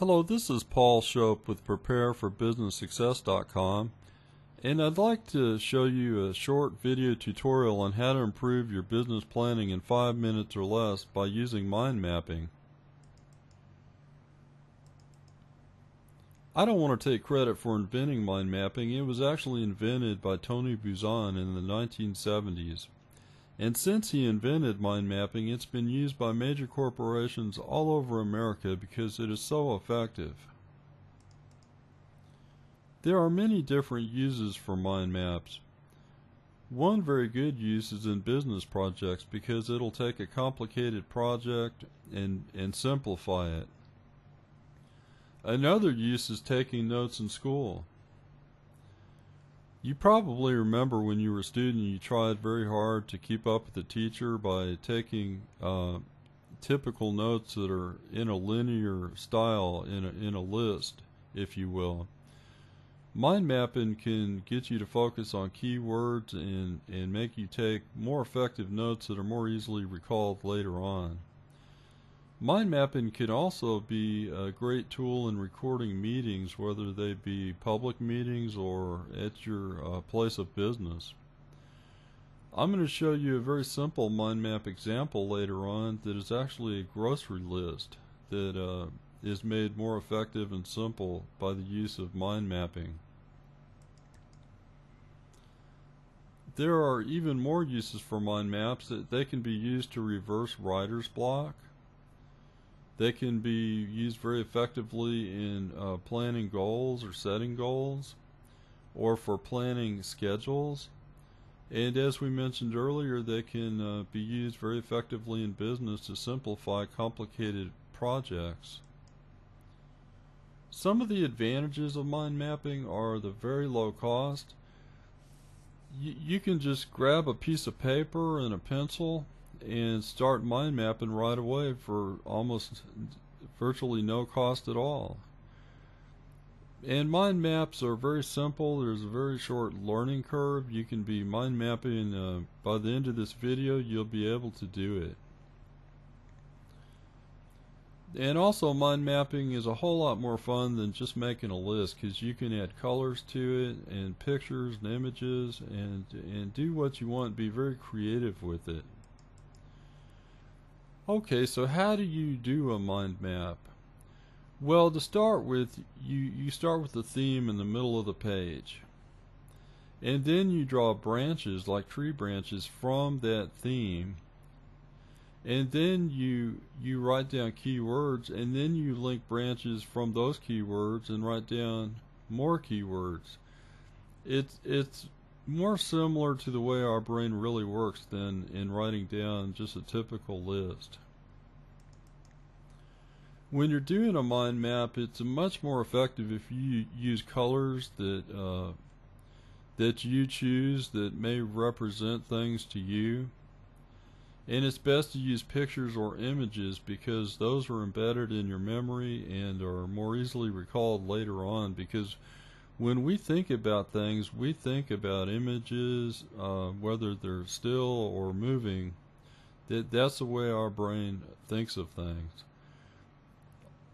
Hello, this is Paul Shope with PrepareForBusinessSuccess.com, and I'd like to show you a short video tutorial on how to improve your business planning in 5 minutes or less by using mind mapping. I don't want to take credit for inventing mind mapping. It was actually invented by Tony Buzan in the 1970s. And since he invented mind mapping, it's been used by major corporations all over America because it is so effective. There are many different uses for mind maps. One very good use is in business projects because it'll take a complicated project and simplify it. Another use is taking notes in school. You probably remember when you were a student you tried very hard to keep up with the teacher by taking typical notes that are in a linear style, in a list, if you will. Mind mapping can get you to focus on keywords and make you take more effective notes that are more easily recalled later on. Mind mapping can also be a great tool in recording meetings, whether they be public meetings or at your place of business. I'm going to show you a very simple mind map example later on that is actually a grocery list that is made more effective and simple by the use of mind mapping. There are even more uses for mind maps. That they can be used to reverse writer's block. They can be used very effectively in planning goals or setting goals, or for planning schedules. And as we mentioned earlier, they can be used very effectively in business to simplify complicated projects. Some of the advantages of mind mapping are the very low cost. You can just grab a piece of paper and a pencil and start mind mapping right away for almost virtually no cost at all. And mind maps are very simple. There's a very short learning curve. You can be mind mapping by the end of this video. You'll be able to do it. And also, mind mapping is a whole lot more fun than just making a list, because you can add colors to it and pictures and images and do what you want. Be very creative with it. Okay, so how do you do a mind map? Well, to start with, you start with the theme in the middle of the page. And then you draw branches, like tree branches, from that theme. And then you write down keywords, and then you link branches from those keywords and write down more keywords. It's more similar to the way our brain really works than in writing down just a typical list. When you're doing a mind map, it's much more effective if you use colors that you choose that may represent things to you. And it's best to use pictures or images because those are embedded in your memory and are more easily recalled later on, because when we think about things, we think about images, whether they're still or moving. That's the way our brain thinks of things.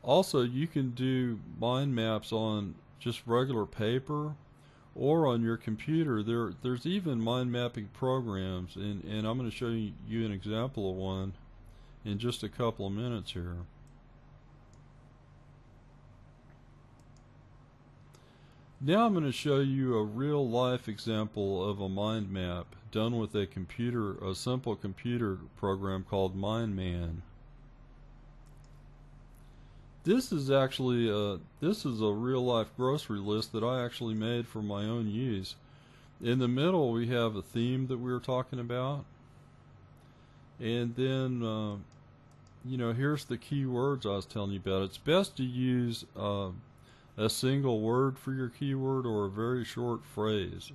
Also, you can do mind maps on just regular paper or on your computer. There's even mind mapping programs, and I'm going to show you an example of one in just a couple of minutes here. Now I'm going to show you a real life example of a mind map done with a simple computer program called MindMan. This is actually this is a real life grocery list that I actually made for my own use. In the middle we have a theme that we were talking about, and then here's the keywords I was telling you about. It's best to use a single word for your keyword or a very short phrase.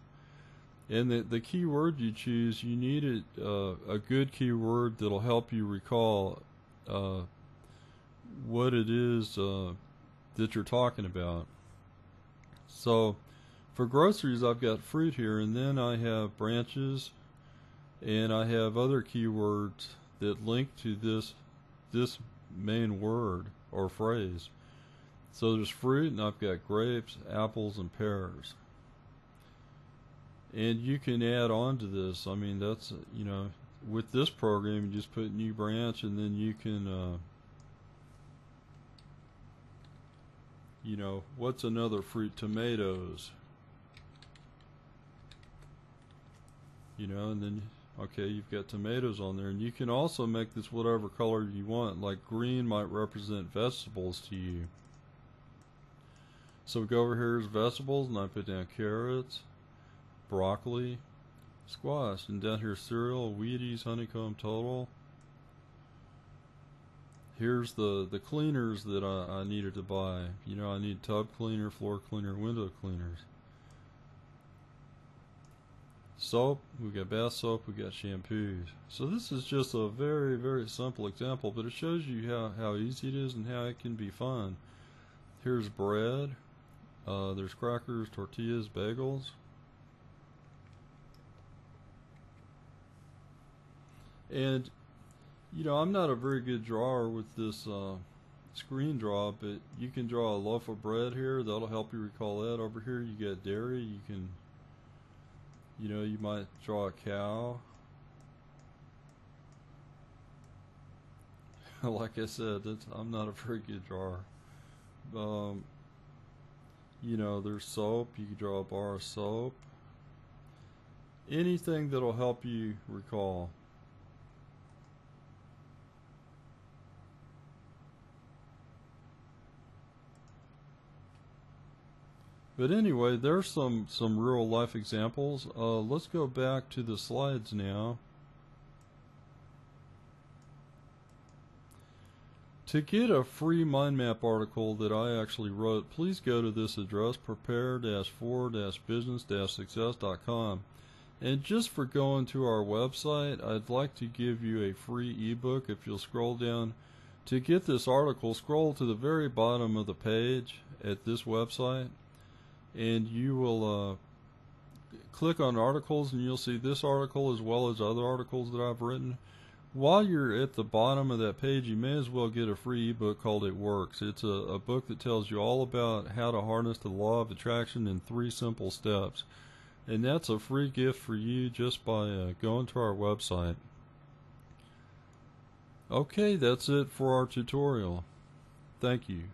And the keyword you choose, you need a good keyword that'll help you recall what it is that you're talking about. So for groceries, I've got fruit here, and then I have branches, and I have other keywords that link to this main word or phrase. So there's fruit, and I've got grapes, apples, and pears. And you can add on to this. I mean, that's, you know, with this program, you just put new branch, and then you can, you know, what's another fruit? Tomatoes. You know, and then, okay, you've got tomatoes on there. And you can also make this whatever color you want. Like green might represent vegetables to you. So we go over here as vegetables, and I put down carrots, broccoli, squash, and down here cereal, Wheaties, honeycomb, total. Here's the cleaners that I needed to buy. You know, I need tub cleaner, floor cleaner, window cleaners. Soap, we got bath soap, we got shampoos. So this is just a very, very simple example, but it shows you how easy it is and how it can be fun. Here's bread. There's crackers, tortillas, bagels. And, you know, I'm not a very good drawer with this screen draw, but you can draw a loaf of bread here. That'll help you recall that. Over here you got dairy. You can, you know, you might draw a cow. Like I said, I'm not a very good drawer. You know, there's soap. You can draw a bar of soap. Anything that'll help you recall. But anyway, there's some real life examples. Let's go back to the slides now. To get a free mind map article that I actually wrote, please go to this address, prepare-for-business-success.com. And just for going to our website, I'd like to give you a free ebook. If you'll scroll down to get this article, scroll to the very bottom of the page at this website, and you will click on articles, and you'll see this article as well as other articles that I've written. While you're at the bottom of that page, you may as well get a free ebook called It Works. It's a book that tells you all about how to harness the law of attraction in 3 simple steps. And that's a free gift for you just by going to our website. Okay, that's it for our tutorial. Thank you.